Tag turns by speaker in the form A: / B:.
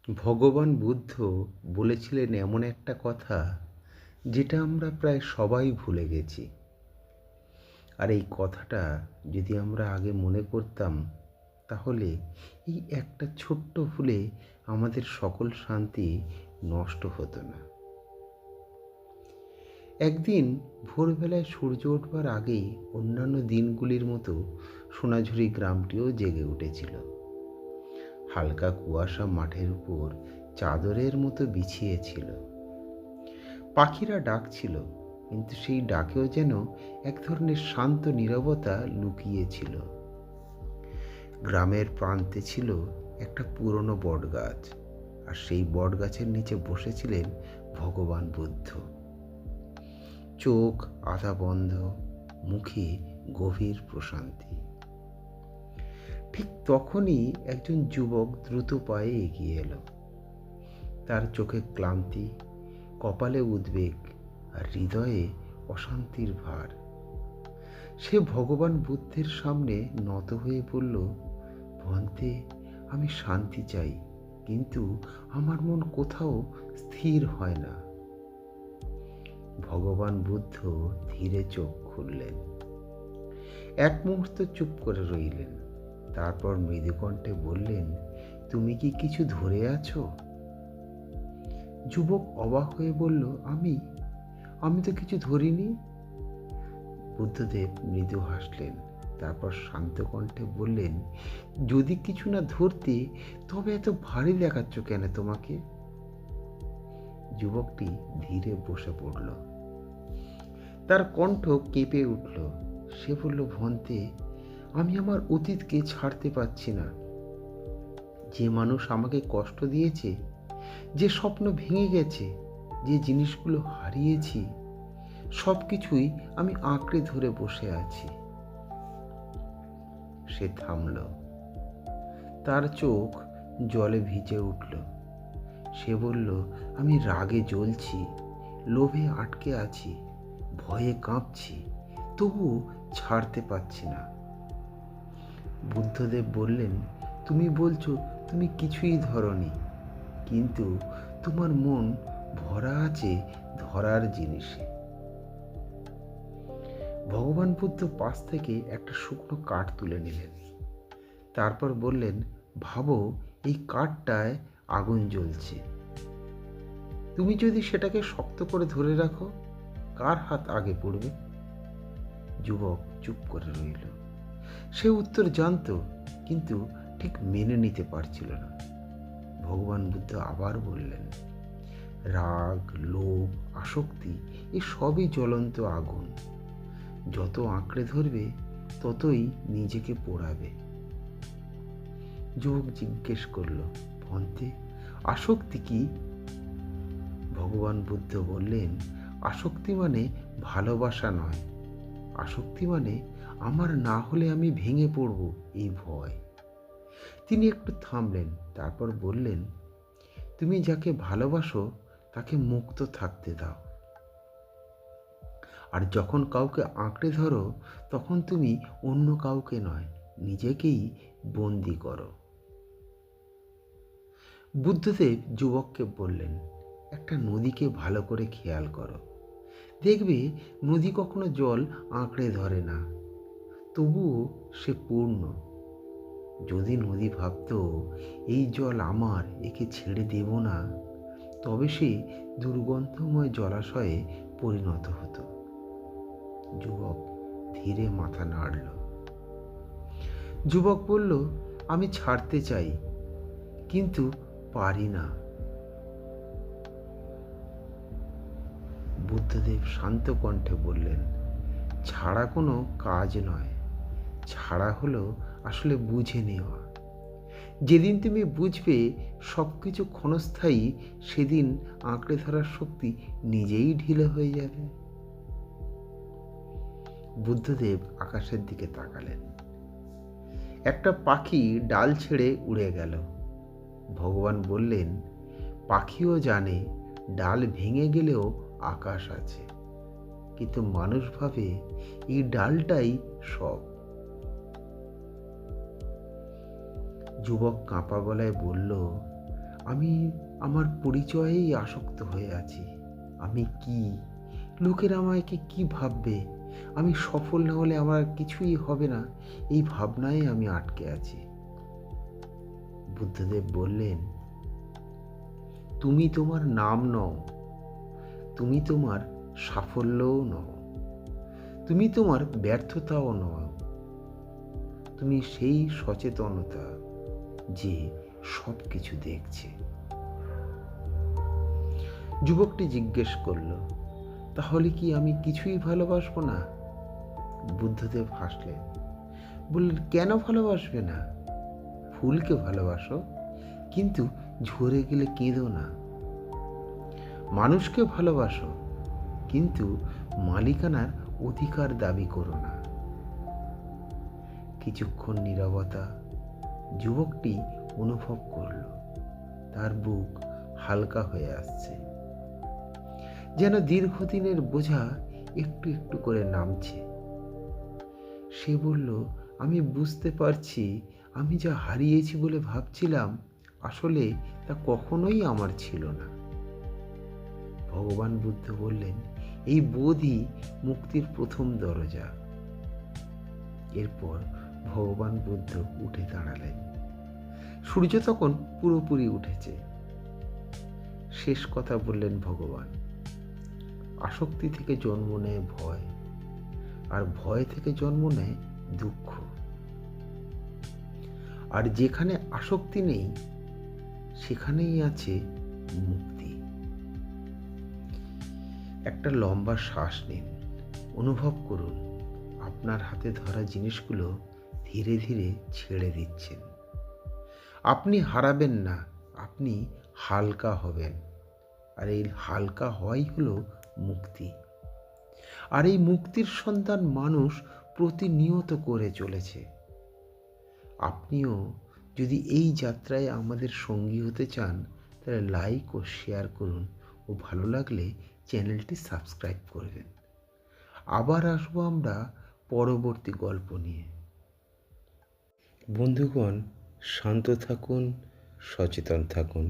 A: ভগবান বুদ্ধ বলেছিলেন এমন একটা কথা যেটা আমরা প্রায় সবাই ভুলে গেছি। আর এই কথাটা যদি আমরা আগে মনে করতাম, তাহলে এই একটা ছোট্ট ভুলে আমাদের সকল শান্তি নষ্ট হতো না। একদিন ভোরবেলায় সূর্য ওঠবার আগেই অন্যান্য দিনগুলির মতো সোনাঝুরি গ্রামটিও জেগে উঠেছিল। হালকা কুয়াশা মাঠের উপর চাদরের মতো বিছিয়েছিল। পাখিরা ডাকছিল, কিন্তু সেই ডাকেও যেন এক ধরনের শান্ত নীরবতা লুকিয়েছিল। গ্রামের প্রান্তে ছিল একটা পুরনো বটগাছ, আর সেই বটগাছের নিচে বসেছিলেন ভগবান বুদ্ধ। চোখ আধা বন্ধ, মুখে গভীর প্রশান্তি। ঠিক তখনই একজন যুবক দ্রুত পায়ে এগিয়ে এলো। তার চোখে ক্লান্তি, কপালে উদ্বেগ, আর হৃদয়ে অশান্তির ভার। সে ভগবান বুদ্ধের সামনে নত হয়ে বলল, ভন্তে, আমি শান্তি চাই, কিন্তু আমার মন কোথাও স্থির হয় না। ভগবান বুদ্ধ ধীরে চোখ খুললেন। এক মুহূর্ত চুপ করে রইলেন। তারপর মৃদুকণ্ঠে বললেন, তুমি কি কিছু ধরে আছো? যুবক অবাক হয়ে বলল, আমি আমি তো কিছু ধরিনি। বুদ্ধদেব মৃদু হাসলেন। তারপর শান্ত কণ্ঠে বললেন, যদি কিছু না ধরতে, তবে এত ভারী দেখাচ্ছ কেন তোমাকে? যুবকটি ধীরে বসে পড়ল। তার কণ্ঠ কেঁপে উঠল। সে বলল, ভন্তে, আমি আমার অতীতকে ছাড়তে পারছি না। যে মানুষ আমাকে কষ্ট দিয়েছে, যে স্বপ্ন ভেঙে গেছে, যে জিনিসগুলো হারিয়েছি, সব কিছুই আমি আঁকড়ে ধরে বসে আছি। সে থামল। তার চোখ জলে ভিজে উঠল। সে বলল, আমি রাগে জ্বলছি, লোভে আটকে আছি, ভয়ে কাঁপছি, তবু ছাড়তে পারছি না। বুদ্ধদেব বললেন, তুমি বলছো তুমি কিছুই ধরনি, কিন্তু তোমার মন ভরা আছে ধরার জিনিসে। ভগবান বুদ্ধ পাশ থেকে একটা শুকনো কাঠ তুলে নিলেন। তারপর বললেন, ভাবো, এই কাঠটায় আগুন জ্বলছে। তুমি যদি সেটাকে শক্ত করে ধরে রাখো, কার হাত আগে পড়বে? যুবক চুপ করে রইল। সে উত্তর জানতো, কিন্তু ঠিক মেনে নিতে পারছিল না। ভগবান বুদ্ধ আবার বললেন, রাগ, লোভ, আসক্তি, এ সবই জ্বলন্ত আগুন। যত আঁকড়ে ধরবে, ততই নিজেকে পোড়াবে। যুবক জিজ্ঞেস করল, ভন্তে, আসক্তি কি? ভগবান বুদ্ধ বললেন, আসক্তি মানে ভালোবাসা নয়। আসক্তি মানে আমার না হলে আমি ভেঙে পড়ব, এই ভয়। তিনি একটু থামলেন। তারপর বললেন, তুমি যাকে ভালোবাসো তাকে মুক্ত থাকতে দাও। আর যখন কাউকে আঁকড়ে ধরো, তখন তুমি অন্য কাউকে নয়, নিজেকেই বন্দি করো। বুদ্ধদেব যুবককে বললেন, একটা নদীকে ভালো করে খেয়াল করো। দেখবে নদী কখনো জল আঁকড়ে ধরে না, তবুও সে পূর্ণ। যদি নদী ভাবত, এই জল আমার, একে ছেড়ে দেব না, তবে সে দুর্গন্ধময় জলাশয়ে পরিণত হতো। যুবক ধীরে মাথা নাড়ল। যুবক বলল, আমি ছাড়তে চাই, কিন্তু পারি না। বুদ্ধদেব শান্ত কণ্ঠে বললেন, ছাড়া কোনো কাজ নয়, ছাড়া হলো আসলে বুঝে নেওয়া। যেদিন তুমি বুঝবে সব কিছু ক্ষণস্থায়ী, সেদিন আঁকড়ে ধরার শক্তি নিজেই ঢিলে হয়ে যাবে। বুদ্ধদেব আকাশের দিকে তাকালেন। একটা পাখি ডাল ছেড়ে উড়ে গেল। ভগবান বললেন, পাখিও জানে ডাল ভেঙে গেলেও আকাশ আছে, কিন্তু মানুষ ভাবে এই ডালটাই সব। যুবক কাঁপা গলায় বলল, আমি আমার পরিচয়েই আসক্ত হয়ে আছি। আমি কি, লোকেরা আমাকে কি ভাববে, আমি সফল না হলে আমার কিছুই হবে না, এই ভাবনায় আমি আটকে আছি। বুদ্ধদেব বললেন, তুমি তোমার নাম নও, তুমি তোমার সাফল্যও নও, তুমি তোমার ব্যর্থতাও নও, তুমি সেই সচেতনতা যে সব কিছু দেখছে। যুবকটি জিজ্ঞেস করল, তাহলে কি আমি কিছুই ভালোবাসবো না? বুদ্ধদেব হাসলেন, বললেন, কেন ভালোবাসবে না? ফুলকে ভালোবাসো, কিন্তু ঝরে গেলে কেঁদো না। মানুষকে ভালোবাসো, কিন্তু মালিকানার অধিকার দাবি করো না। কিছুক্ষণ নীরবতা। যুবকটি অনুভব করল তার বুক হালকা হয়ে আসছে, যেন দীর্ঘদিনের বোঝা একটু একটু করে নামছে। সে বলল, আমি বুঝতে পারছি আমি যা হারিয়েছি বলে ভাবছিলাম, আসলে তা কখনোই আমার ছিল না। ভগবান বুদ্ধ বললেন, এই বোধই মুক্তির প্রথম দরজা। এরপর ভগবান বুদ্ধ উঠে দাঁড়ালেন। সূর্য তখন পুরোপুরি উঠেছে। শেষ কথা বললেন ভগবান, আসক্তি থেকে জন্ম নেয় ভয়, আর ভয় থেকে জন্ম নেয় দুঃখ। আর যেখানে আসক্তি নেই, সেখানেই আছে মুক্তি। একটা লম্বা শ্বাস নিন, অনুভব করুন আপনার হাতে ধরা জিনিসগুলো ধীরে ধীরে ছেড়ে দিচ্ছেন। আপনি হারাবেন না, আপনি হালকা হবেন। আর এই হালকা হওয়াই হলো মুক্তি। আর এই মুক্তির সন্ধান মানুষ প্রতিনিয়ত করে চলেছে। আপনিও যদি এই যাত্রায় আমাদের সঙ্গী হতে চান, তাহলে লাইক ও শেয়ার করুন, ও ভালো লাগলে চ্যানেলটি সাবস্ক্রাইব করবেন। আবার আসবো আমরা পরবর্তী গল্প নিয়ে। বন্ধুগণ, শান্ত থাকুন, সচেতন থাকুন।